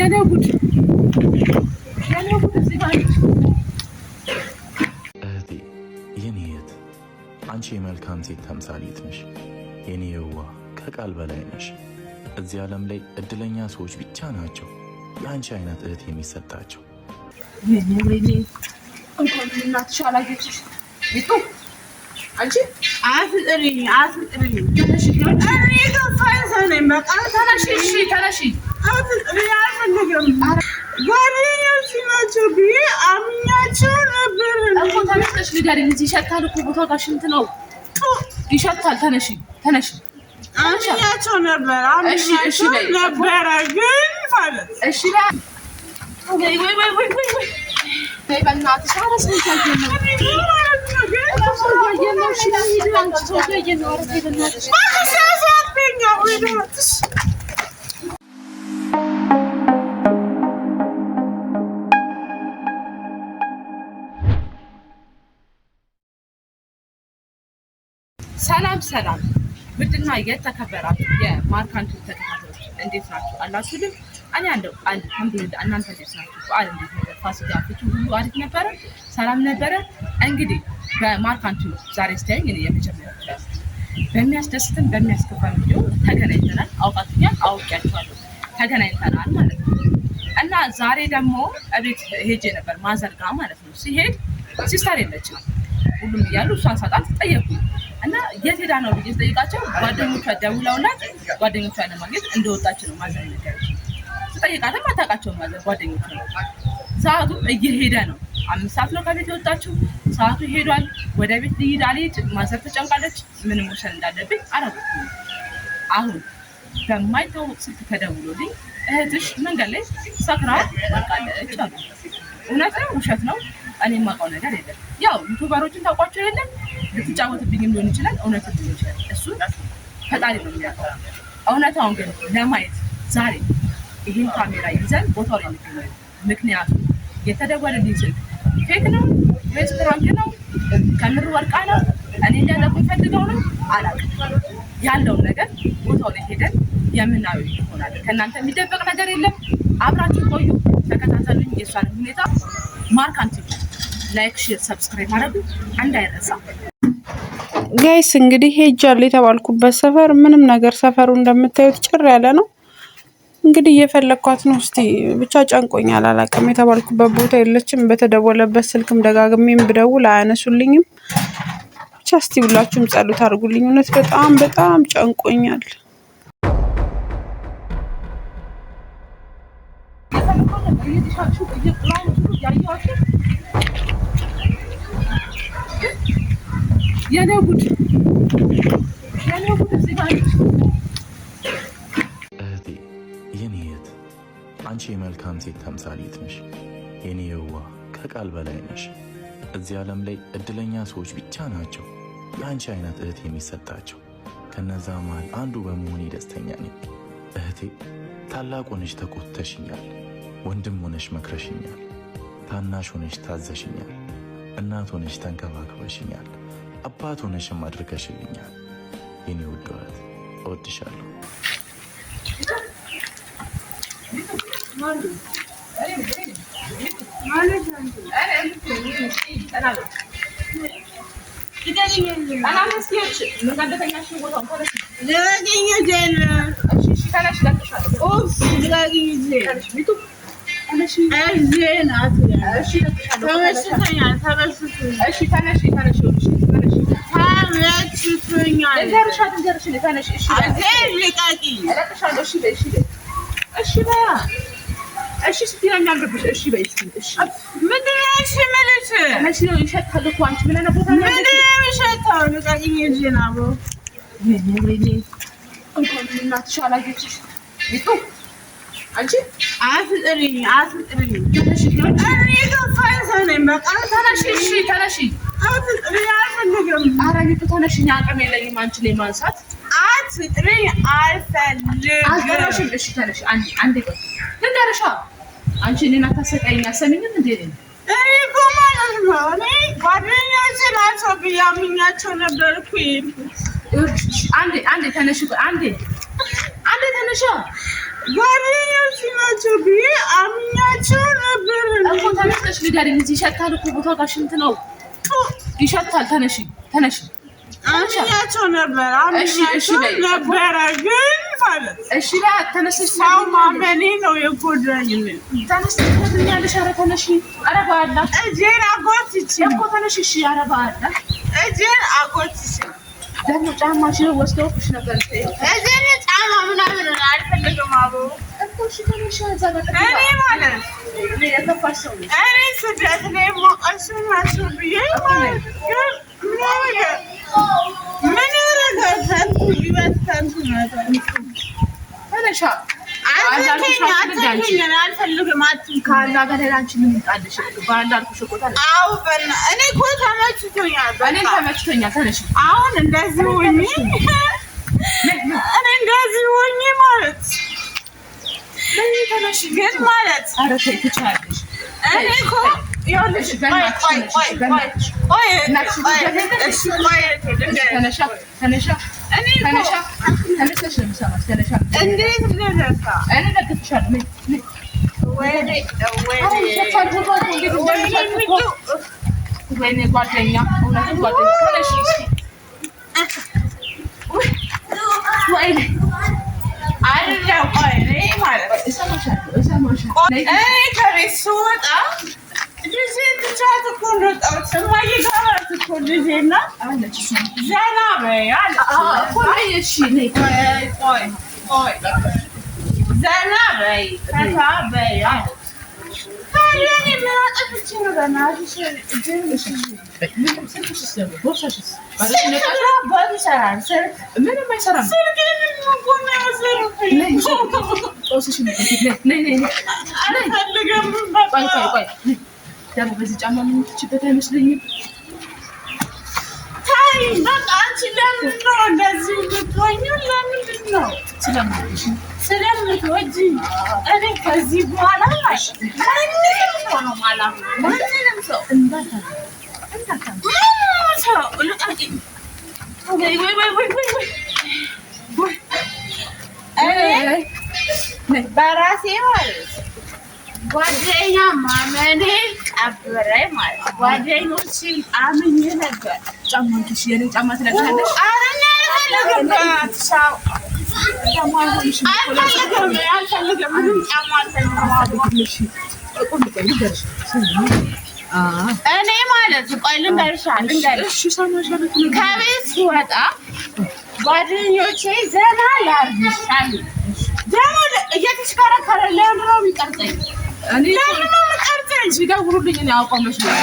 የኔው ጉድ እዚህ ጋር እህቴ የኔ እህት አንቺ የመልካም ሴት ተምሳሌት ነሽ። የኔ የዋህ ከቃል በላይ ነሽ። እዚህ ዓለም ላይ እድለኛ ሰዎች ብቻ ናቸው የአንቺ አይነት እህት የሚሰጣቸው። ወይኔ እንኳን እናትሽ አላየችሽ ይጡ አንቺ አትጥሪኝ ተነሽ እኔ ከፋይሳ ነኝ በቃ ተነሽ አትጥሪኝ አልፈልግም ጓደኞች ናቸው ብዬ አምኛቸው ነበር እኮ ተነስተሽ ንገሪኝ እዚህ ይሸታል እኮ ቦታው ጋር ሽንት ነው ይሸታል ተነሽ አምኛቸው ነበር ግን ማለት እሺ ወይ በእናትሽ ሰላም ውድና የተከበራችሁ የማርካንቱ ተከታታዮች እንዴት ናችሁ? አላችሁልኝ? እኔ አለሁ አልሐምዱሊላህ። እናንተ እንዴት ናችሁ? በዓል እንዴት ነበር? ፋሲካ ሁሉ አሪፍ ነበረ፣ ሰላም ነበረ። እንግዲህ በማርካንቱ ዛሬ ስታዩኝ እኔ የመጀመሪያ ክላስ በሚያስደስትም በሚያስከፋም ቪዲዮ ተገናኝተናል። አውቂያችኋለሁ፣ ተገናኝተናል ማለት ነው። እና ዛሬ ደግሞ እቤት ሄጄ ነበር ማዘርጋ ማለት ነው። ሲሄድ ሲስተር የለችም ሁሉም እያሉ እሷን ሳጣት ጠየቁኝ እና የት ሄዳ ነው ብዬ ስጠይቃቸው ጓደኞቿ ደውለውላት ጓደኞቿን ለማግኘት እንደወጣች ነው ማዘር ነገረች። ስጠይቃትም አታውቃቸውም ማዘር ጓደኞቿ ነው። ሰዓቱ እየሄደ ነው፣ 5 ሰዓት ነው ከቤት የወጣችው። ሰዓቱ ሄዷል። ወደ ቤት ልሂድ አልሄድ ማዘር ተጨንቃለች። ምንም ወሰን እንዳለብኝ አላወኩም። አሁን በማይታወቅ ስልክ ተደውሎልኝ እህትሽ መንገድ ላይ ሰክራ ወድቃለች አሉ። እውነት ነው ውሸት ነው? እኔ የማውቀው ነገር የለም። ያው ዩቱበሮችን ታውቋቸው የለም ልትጫወትብኝም ሊሆን ይችላል፣ እውነትም ሊሆን ይችላል። እሱ ፈጣሪ ነው የሚያውቀው። እውነታውን ግን ለማየት ዛሬ ይህን ካሜራ ይዘን ቦታው ላይ እንገኛለን። ምክንያቱም የተደወለልኝ ስልክ ፌክ ነው ወይስ ፕራንክ ነው? ከምር ወርቃ ነው? እኔ እንዳለቁኝ ፈልገው ነው? አላውቅም። ያለውን ነገር ቦታው ላይ ሄደን የምናየው ይሆናል። ከእናንተ የሚደበቅ ነገር የለም። አብራችሁ ቆዩ፣ ተከታተሉኝ። የእሷን ሁኔታ ማርካንቱ ላይክ፣ ሼር፣ ሰብስክራይብ ማድረጉ እንዳይረሳ። ጋይስ እንግዲህ ሄጃለሁ የተባልኩበት ሰፈር ምንም ነገር ሰፈሩ እንደምታዩት ጭር ያለ ነው። እንግዲህ እየፈለኳት ነው። እስቲ ብቻ ጨንቆኛል። አላውቅም። የተባልኩበት ቦታ የለችም። በተደወለበት ስልክም ደጋግሜም ብደውል አያነሱልኝም። ብቻ እስቲ ሁላችሁም ጸሎት አድርጉልኝ። እውነት በጣም ጨንቆኛል። የኔው ጉድ እዚህ ጋር እህቴ የኔ እህት አንቺ የመልካም ሴት ተምሳሌት ነሽ። የኔ የዋህ ከቃል በላይ ነሽ። እዚህ ዓለም ላይ እድለኛ ሰዎች ብቻ ናቸው የአንቺ አይነት እህት የሚሰጣቸው። ከነዛ መሃል አንዱ በመሆኔ ደስተኛ ነኝ። እህቴ ታላቅ ሆነሽ ተቆጥተሽኛል፣ ወንድም ሆነሽ መክረሽኛል፣ ታናሽ ሆነሽ ታዘሽኛል፣ እናት ሆነሽ ተንከባክበሽኛል፣ አባት ሆነሽም አድርገሽልኛል። የኔ ውድ እህት እወድሻለሁ። እሺ ስትይኝ አልገባሽ። እሺ በይ እስኪ እሺ ምንድን ነው እሺ ማለት እሺ ነው ይሸታል እኮ አንቺ ምን አይነት ቦታ ነው? ምንድን ነው ይሸታል? ልቀቂኝ እንጂ ናቦ ወይኔ እንኳን እናትሽ አላየችሽ ይጡ አንቺ አትጥሪኝ ተነሽ እኔ ከፋይሳ ነኝ በቃ ተነሽ አትጥሪኝ አልፈልግም። ኧረ ይጡ ተነሽ አቅም የለኝም አንቺ ላይ ማንሳት አትጥሪኝ አልፈልግም። እሺ ተነሽ አንዴ ቆይ ልንገርሻ አንቺ እኔን አታሰቃይኝ። አሰሚኝም እንዴ እኔ እኮ ማለት ነው እኔ ጓደኞቼ ናቸው ብዬ አምኛቸው ነበር እኮ። አንዴ ተነሽ አንዴ ተነሽ ጓደኞች ናቸው ብዬ አምኛቸው ነበር እኮ። ተነስተሽ ንገሪኝ። እዚህ ይሸታል እኮ ቦታው ጋር ሽንት ነው ይሸታል። ተነሺ አምኛቸው ነበር ነበረ ግን ማለት እሺ ላይ ተነስተሽ ሰው ማመኔ ነው የጎዳኝ። ተነስተሽ ትኛለሽ። ኧረ ተነሺ። ኧረ በአላ እጄን አጎትቼ እኮ ተነሺ። እሺ ኧረ በአላ እጄን አጎትቼ ደግሞ ጫማሽን ወስደውብሽ ነበር። እጄን ጫማ ምናምን አልፈልግም አቦ እኮ። እሺ ተነሺ። እዛ ጋር እኔ ማለት እኔ የከፋሽ ሰው ነኝ። እኔ ስደት ላይ ሞቀሱ ናቸው ብዬ ማለት ግን ምን ያደርጋል? ከንቱ ይበል ከንቱ ናቸው። ተነሻ። አልፈልግም። ከአላ ጋር አንቺ ምን ይጣልሽ? በአንድ አልኩሽ እኮ ተነሽ። አዎ እኔ እኮ ተመችቶኛል። እኔ ተመችቶኛል። ተነሽ። አሁን እንደዚህ ሆኜ ማለት ተነሽ ግን ማለት ኧረ ተይ ትችያለሽ። እኔ እኮ ይኸውልሽ እንዴት ልደርሳ? እኔ ደግፍሻለሁ። ወይኔ ጓደኛ እውነት ጓደኛ ተነሽ። ወይኔ አይደለም ከቤት ስወጣ ልጄን ትቻት እኮ እንደወጣሁት እማዬ ጋር ናት እኮ ልጄና ዘና በይ አለች። ዘና በይ ፈታ በይ አለች። ታዲያ እኔ ምን አጠፍቼ ነው? በእናትሽ ምንም አይሰራም። ደግሞ በዚህ ጫማ የምትችበት አይመስለኝም። በቃ አንቺ ለምንድን ነው እንደዚህ የምትሆኚው? ለምንድን ነው? ስለምትወጂኝ። እኔ ከዚህ በኋላ ማንንም ሰው ነው የማላምነው። ማንንም ሰው ልቀቂኝ። በራሴ ማለት ጓደኛ ማመኔ ቀብረኝ ማለት ጓደኞችን አምኜ ነበር። ጫማንሽ የኔ ጫማ ትለቅሻለሽ። እኔ ማለት ቆይ ልንገርሽ፣ ከቤት ስወጣ ጓደኞቼ ዘና ላርግሻል ደግሞ እየተሽከረከረ ለምንድን ነው የሚቀርጸኝ? ለምንድን ነው የሚቀርጸኝ? ሲደውሉልኝ እኔ አውቀው መስሎኝ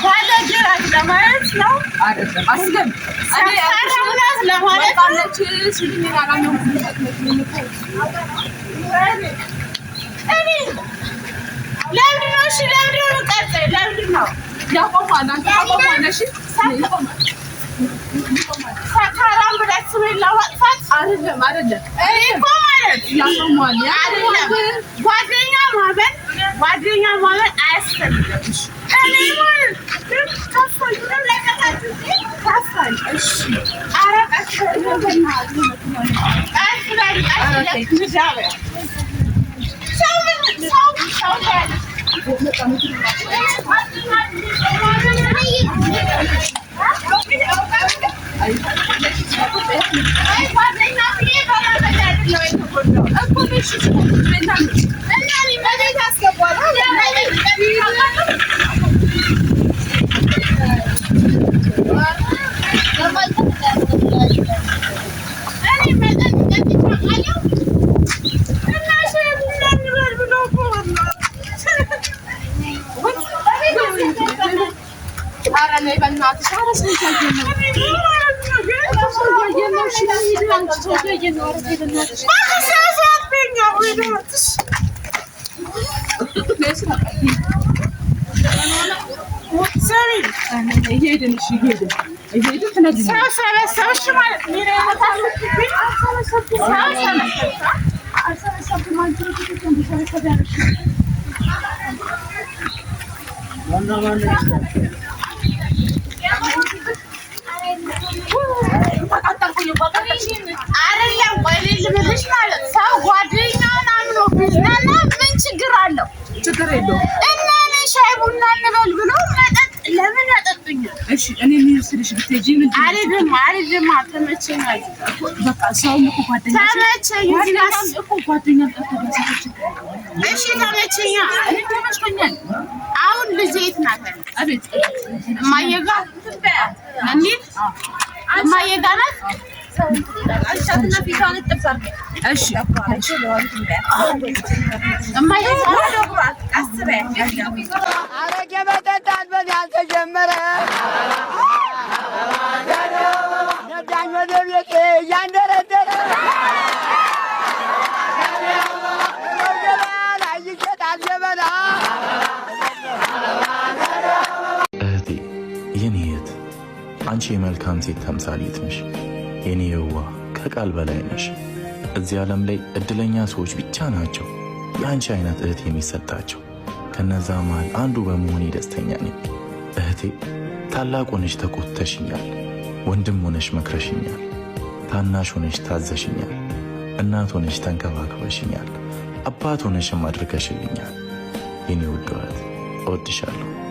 ባለጅራት ለማለት ነው አይደለም። አስገም ሰራምናት ለማለት አለች ሲሉኝ አላምነውም። እኔ ለምንድን ነው እሺ፣ ለምንድን ነው የሚቀርጸኝ? ለምንድን ነው ያቆማል? አንተ አቆማለሽ። ሰካራም ብለሽ ስሜን ለማጥፋት አይደለም እኔ እኮ ማለት ያቆማል። አይደለም ጓደኛ ማመን አያስፈልግም። እኔ ማለት ከፋኝ እሺ ኧረ ቀስ አይደለም ቆይ ልልሽ ማለት ሰው ጓደኛውን ናና ምን ችግር አለው? ችግር የለውም። እና ሻይ ቡና እንበል ብሎ መጠጥ ለምን ያጠጡኛል? እሺ እኔ የሚወስድሽ ብትሄጂ ምን አልሄድም ተመቸኛል። በቃ ሰው እኮ ጓደኛ ተመቸኝ እኮ ጓደኛ እሺ ተመቸኛ። እኔ ተመችቶኛል። አሁን ልጄ የት ናት? አቤት እማዬ ጋር እንሂድ። እማዬ ጋር ናት። አሻትና ፊቷን ጥብሳል። እሺ እማዬ አረቄ መጠጣት በዚህ አልተጀመረ ነዳኝ ወደ ቤቴ እያንደረደረ ላይ ይሸጣል ጀበና። እህቴ የኔ እህት አንቺ የመልካም ሴት ተምሳሌት ነሽ። የኔ የዋ ከቃል በላይ ነሽ። እዚህ ዓለም ላይ እድለኛ ሰዎች ብቻ ናቸው የአንቺ አይነት እህት የሚሰጣቸው። ከነዛ መሃል አንዱ በመሆኔ ደስተኛ ነኝ። እህቴ ታላቅ ሆነሽ ተቆጥተሽኛል፣ ወንድም ሆነሽ መክረሽኛል፣ ታናሽ ሆነሽ ታዘሽኛል፣ እናት ሆነሽ ተንከባክበሽኛል፣ አባት ሆነሽም አድርገሽልኛል። የኔ ውድ እህት እወድሻለሁ።